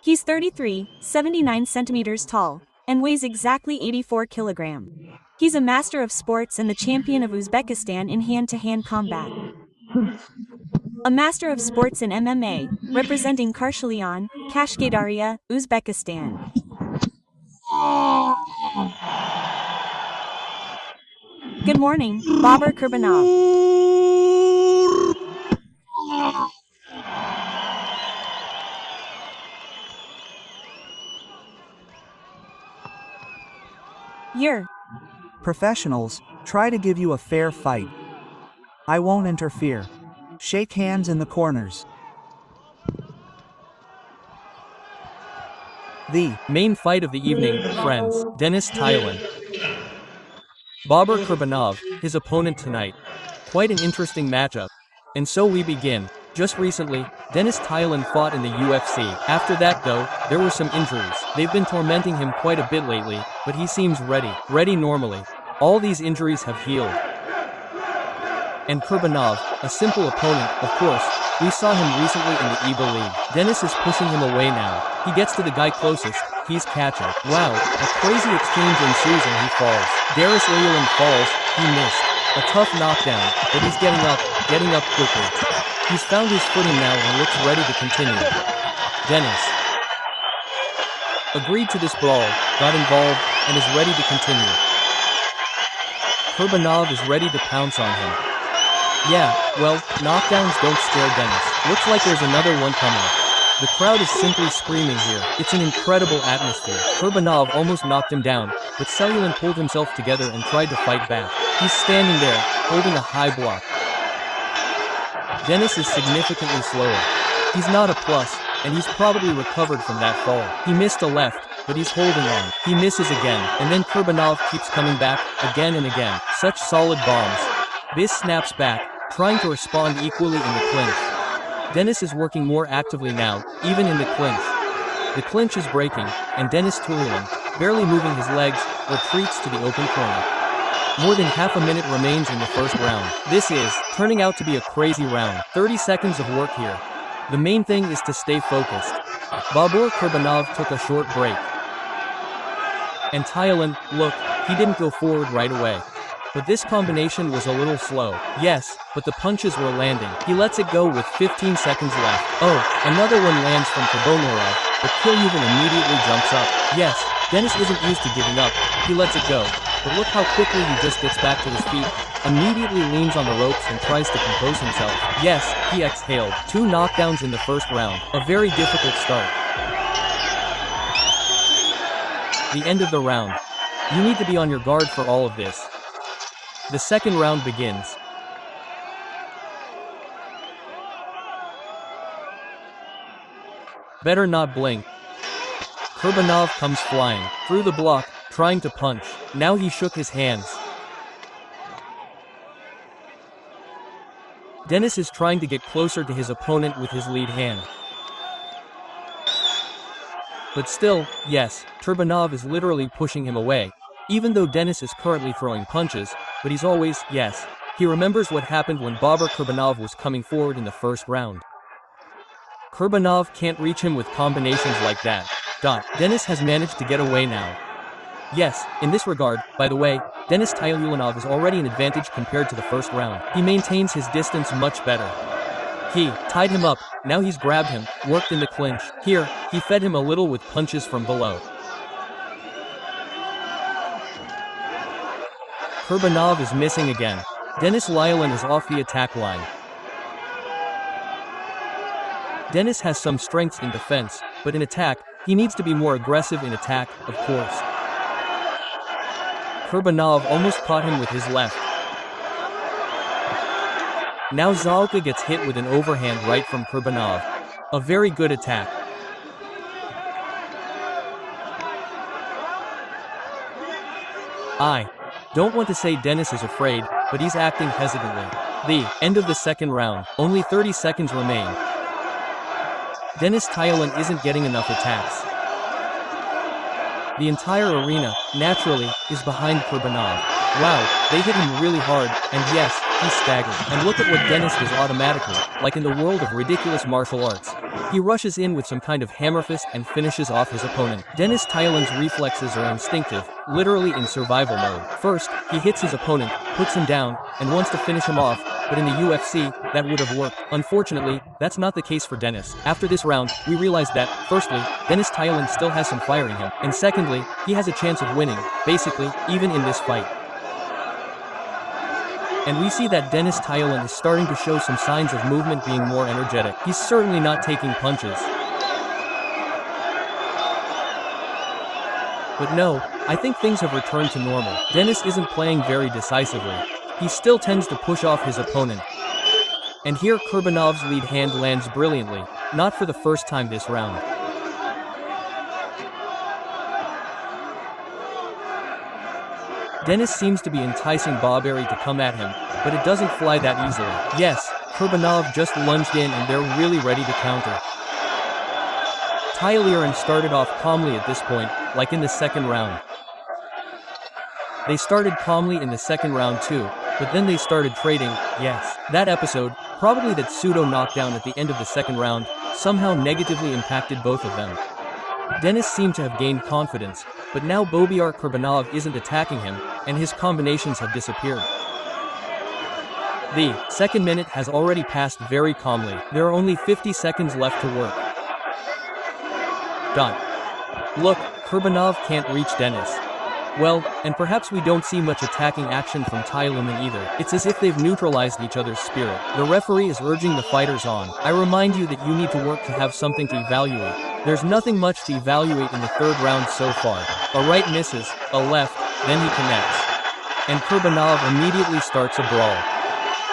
He's 33, 79 centimeters tall, and weighs exactly 84 kilograms. He's a master of sports and the champion of Uzbekistan in hand-to-hand combat. A master of sports in MMA, representing Karshalian, Kashgadaria, Uzbekistan. Good morning, Bobur Qurbanov. You're Professionals, try to give you a fair fight. I won't interfere. Shake hands in the corners. The main fight of the evening, friends, Denis Taylan. Bobur Qurbanov, his opponent tonight. Quite an interesting matchup. And so we begin. Just recently, Denis Taylan fought in the UFC. After that though, there were some injuries. They've been tormenting him quite a bit lately, but he seems ready normally. All these injuries have healed. And Qurbanov, a simple opponent, of course. We saw him recently in the EVA League. Denis is pushing him away now. He gets to the guy closest. He's catching. Wow, a crazy exchange ensues and he falls. Denis Taylan falls. He missed. A tough knockdown, but he's getting up quickly. He's found his footing now and looks ready to continue. Denis agreed to this brawl, got involved, and is ready to continue. Qurbanov is ready to pounce on him. Yeah, well, knockdowns don't scare Denis. Looks like there's another one coming. The crowd is simply screaming here. It's an incredible atmosphere. Qurbanov almost knocked him down, but Taylan pulled himself together and tried to fight back. He's standing there, holding a high block. Denis is significantly slower. He's not a plus, and he's probably recovered from that fall. He missed a left, but he's holding on. He misses again, and then Qurbanov keeps coming back, again and again. Such solid bombs. This snaps back, trying to respond equally in the clinch. Denis is working more actively now, even in the clinch. The clinch is breaking, and Denis Taylan, barely moving his legs, retreats to the open corner. More than half a minute remains in the first round. This is turning out to be a crazy round. 30 seconds of work here. The main thing is to stay focused. Bobur Qurbanov took a short break. And Taylan, look, he didn't go forward right away. But this combination was a little slow. Yes, but the punches were landing. He lets it go with 15 seconds left. Oh, another one lands from Qurbanov, but Kilyuvan immediately jumps up. Yes, Denis isn't used to giving up. He lets it go. But look how quickly he just gets back to his feet, immediately leans on the ropes and tries to compose himself. Yes, he exhaled. 2 knockdowns in the first round. A very difficult start. The end of the round. You need to be on your guard for all of this. The second round begins. Better not blink. Qurbanov comes flying through the block, trying to punch. Now he shook his hands. Denis is trying to get closer to his opponent with his lead hand. But still, yes, Qurbanov is literally pushing him away. Even though Denis is currently throwing punches, but he's always, yes, he remembers what happened when Bobur Qurbanov was coming forward in the first round. Qurbanov can't reach him with combinations like that. Denis has managed to get away now. Yes, in this regard, by the way, Denis Taylan is already an advantage compared to the first round. He maintains his distance much better. He tied him up, now he's grabbed him, worked in the clinch. Here, he fed him a little with punches from below. Qurbanov is missing again. Denis Taylan is off the attack line. Denis has some strengths in defense, but in attack, he needs to be more aggressive in attack, of course. Qurbanov almost caught him with his left. Now Zalka gets hit with an overhand right from Qurbanov. A very good attack. I don't want to say Denis is afraid, but he's acting hesitantly. The end of the second round. Only 30 seconds remain. Denis Taylan isn't getting enough attacks. The entire arena, naturally, is behind Qurbanov. Wow, they hit him really hard, and yes, he's staggered. And look at what Dennis does automatically, like in the world of ridiculous martial arts. He rushes in with some kind of hammer fist and finishes off his opponent. Dennis Thailand's reflexes are instinctive, literally in survival mode. First, he hits his opponent, puts him down, and wants to finish him off, but in the UFC, that would have worked. Unfortunately, that's not the case for Dennis. After this round, we realized that, firstly, Dennis Thailand still has some fire in him, and secondly, he has a chance of winning, basically, even in this fight. And we see that Dennis Thailand is starting to show some signs of movement, being more energetic. He's certainly not taking punches. But no, I think things have returned to normal. Dennis isn't playing very decisively. He still tends to push off his opponent. And here Qurbonov's lead hand lands brilliantly, not for the first time this round. Dennis seems to be enticing Bobur to come at him, but it doesn't fly that easily. Yes, Qurbonov just lunged in and they're really ready to counter. Thailand started off calmly at this point, like in the second round. They started calmly in the second round too, but then they started trading. Yes, that episode, probably that pseudo knockdown at the end of the second round, somehow negatively impacted both of them. Dennis seemed to have gained confidence, but now Bobur Qurbanov isn't attacking him, and his combinations have disappeared. The second minute has already passed very calmly. There are only 50 seconds left to work. Look, Qurbanov can't reach Dennis. Well, and perhaps we don't see much attacking action from Thailand either. It's as if they've neutralized each other's spirit. The referee is urging the fighters on. I remind you that you need to work to have something to evaluate. There's nothing much to evaluate in the third round so far. A right misses, a left, then he connects. And Qurbanov immediately starts a brawl.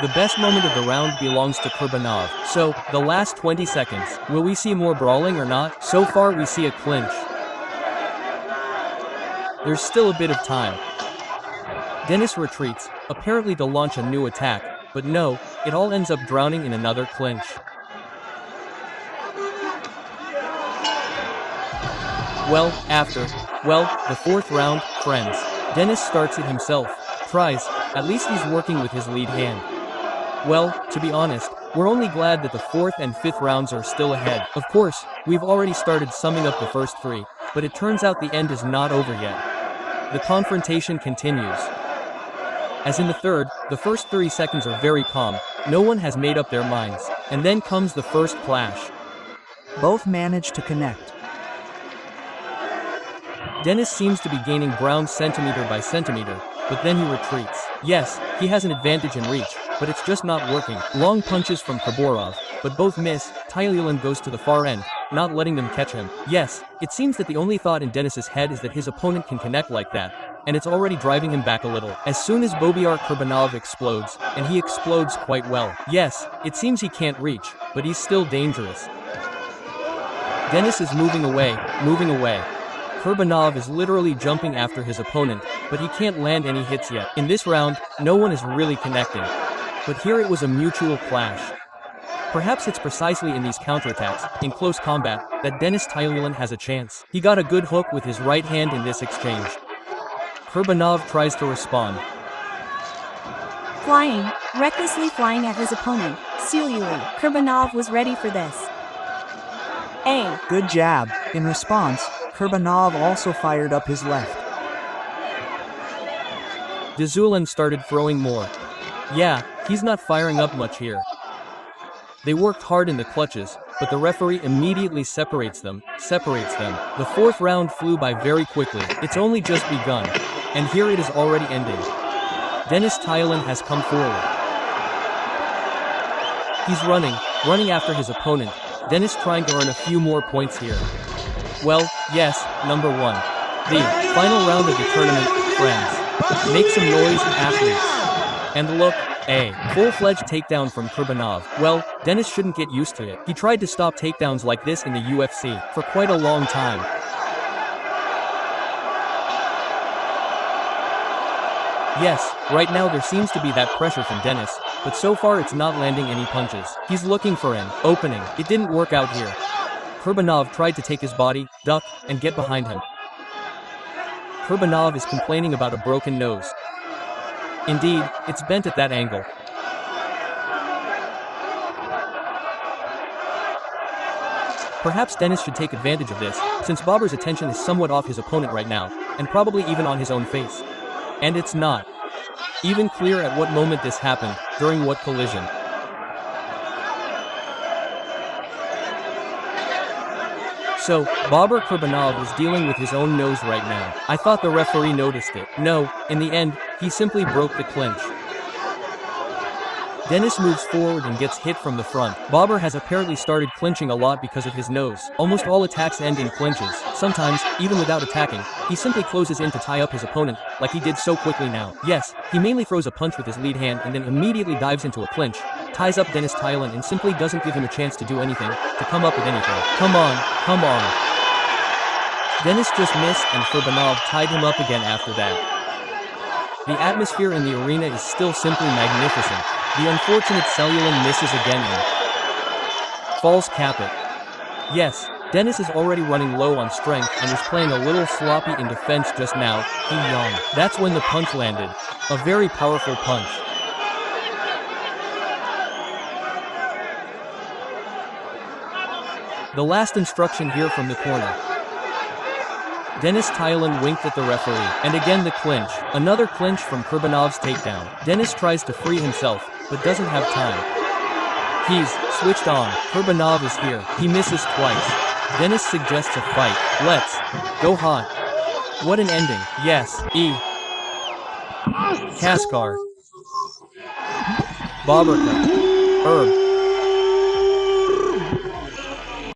The best moment of the round belongs to Qurbanov. So, the last 20 seconds. Will we see more brawling or not? So far we see a clinch. There's still a bit of time. Dennis retreats, apparently to launch a new attack, but no, it all ends up drowning in another clinch. The fourth round, friends. Dennis starts it himself, tries, at least he's working with his lead hand. Well, to be honest, we're only glad that the fourth and fifth rounds are still ahead. Of course, we've already started summing up the first three, but it turns out the end is not over yet. The confrontation continues. As in the third, the first 30 seconds are very calm, no one has made up their minds, and then comes the first clash. Both manage to connect. Dennis seems to be gaining ground centimeter by centimeter, but then he retreats. Yes, he has an advantage in reach, but it's just not working. Long punches from Qurbanov, but both miss. Thailand goes to the far end, not letting them catch him. Yes, it seems that the only thought in Dennis's head is that his opponent can connect like that, and it's already driving him back a little. As soon as Bobur Qurbanov explodes, and he explodes quite well. Yes, it seems he can't reach, but he's still dangerous. Dennis is moving away. Qurbanov is literally jumping after his opponent, but he can't land any hits yet. In this round, no one is really connecting. But here it was a mutual clash. Perhaps it's precisely in these counterattacks, in close combat, that Dennis Thailand has a chance. He got a good hook with his right hand in this exchange. Qurbanov tries to respond. Flying, recklessly flying at his opponent, Siluly. Qurbanov was ready for this. Good jab. In response, Qurbanov also fired up his left. Dazulan started throwing more. Yeah, he's not firing up much here. They worked hard in the clutches, but the referee immediately separates them. The fourth round flew by very quickly. It's only just begun, and here it is already ending. Dennis Thailand has come forward. He's running after his opponent. Dennis trying to earn a few more points here. Well, yes, number one. The final round of the tournament, friends. Make some noise, athletes. And look, a full-fledged takedown from Qurbanov. Well, Dennis shouldn't get used to it. He tried to stop takedowns like this in the UFC for quite a long time. Yes, right now there seems to be that pressure from Dennis, but so far it's not landing any punches. He's looking for an opening. It didn't work out here. Qurbanov tried to take his body, duck, and get behind him. Qurbanov is complaining about a broken nose. Indeed, it's bent at that angle. Perhaps Dennis should take advantage of this, since Bobur's attention is somewhat off his opponent right now, and probably even on his own face. And it's not even clear at what moment this happened, during what collision. So, Bobur Qurbanov is dealing with his own nose right now. I thought the referee noticed it. No, in the end, he simply broke the clinch. Dennis moves forward and gets hit from the front. Bobur has apparently started clinching a lot because of his nose. Almost all attacks end in clinches. Sometimes, even without attacking, he simply closes in to tie up his opponent, like he did so quickly now. Yes, he mainly throws a punch with his lead hand and then immediately dives into a clinch, ties up Dennis Thailand and simply doesn't give him a chance to do anything, to come up with anything. Come on, come on. Dennis just missed and Qurbanov tied him up again after that. The atmosphere in the arena is still simply magnificent. The unfortunate Cellulan misses again and falls Capit. Yes, Dennis is already running low on strength and is playing a little sloppy in defense just now. He yawned. That's when the punch landed. A very powerful punch. The last instruction here from the corner. Dennis Thailand winked at the referee, and again the clinch. Another clinch from Qurbanov's takedown. Dennis tries to free himself, but doesn't have time. He's switched on. Qurbanov is here. He misses twice. Dennis suggests a fight. Let's go hot. What an ending. Yes, Kaskar. Bobur Herb.